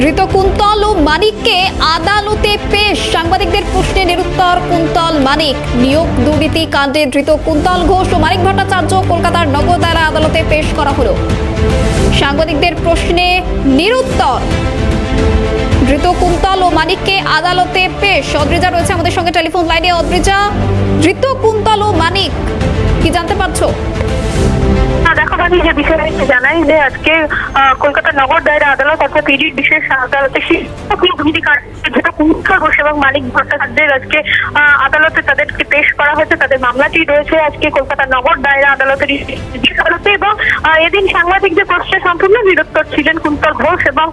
ধৃত কুন্তল ও মানিককে আদালতে পেশ। সাংবাদিকদের প্রশ্নে নিরুত্তর কুন্তল মানিক। নিয়োগ দুর্নীতি কাণ্ডে ধৃত কুন্তল ঘোষ ও মানিক ভট্টাচার্য কলকাতার নগর দায়রা আদালতে পেশ করা হলো। সাংবাদিকদের প্রশ্নে নিরুত্তর ধৃত কুন্তল ও মানিককে আদালতে পেশ। অদ্রিজা রয়েছে আমাদের সঙ্গে টেলিফোন লাইনে। অদ্রিজা, ধৃত কুন্তল ও মানিক কি জানতে পারছো? দেখো আমি যে বিষয়টা জানাই যে আজকে কলকাতা নগর দায়রা আদালত অর্থাৎ পিজির বিশেষ আদালতে যেটা কুন্তল ঘোষ এবং মানিক ভট্টাচার্যের আজকে আদালতে তাদেরকে পেশ করা হয়েছে। তাদের মামলাটি রয়েছে আজকে কলকাতা নগর দায়রা আদালতের আদালতে এবং এদিন সাংবাদিকদের প্রশ্নে সম্পূর্ণ নিরুত্তর ছিলেন কুন্তল ঘোষ এবং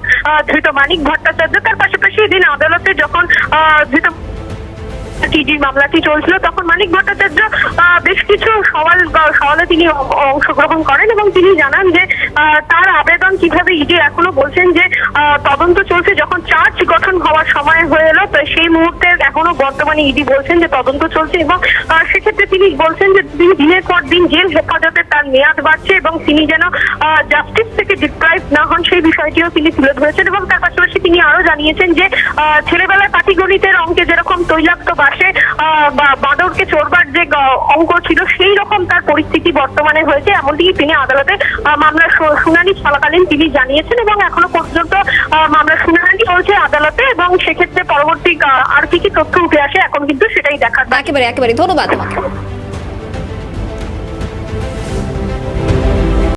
ধৃত মানিক ভট্টাচার্য। তার পাশাপাশি এদিন আদালতে যখন ধৃত যে মামলাটি চলছিল তখন মানিক ভট্টাচার্য বেশ কিছু সওয়ালে তিনি অংশগ্রহণ করেন এবং তিনি জানান যে তার আবেদন কিভাবে ইডি এখনো বলছেন যে তদন্ত চলছে, যখন চার্জ গঠন হওয়ার সময় হয়ে এলো তো সেই মুহূর্তে এখনো বর্তমানে ইডি বলছেন যে তদন্ত চলছে এবং সেক্ষেত্রে তিনি বলছেন যে তিনি দিনের পর দিন জেল হেফাজতে তার মেয়াদ বাড়ছে এবং তিনি যেন জাস্টিস থেকে ডিপ্রাইভ না হন সেই বিষয়টিও তিনি তুলে ধরেছেন এবং তার পাশাপাশি তিনি আরো জানিয়েছেন যে ছেলেবেলায় পাটিগণিতের অঙ্কে যেরকম তৈলাক্ত বাসে বা বাঁদরকে চড়বার যে অঙ্ক ছিল সেই রকম তার পরিস্থিতি বর্তমানে হয়েছে, এমনটি তিনি আদালতে মামলার শুনানি চলাকালীন তিনি জানিয়েছেন এবং এখনো পর্যন্ত মামলার শুনানি চলছে আদালতে এবং সেক্ষেত্রে পরবর্তী আর কি তথ্য উঠে আসে এখন কিন্তু সেটাই দেখার। একেবারে ধন্যবাদ তোমাকে।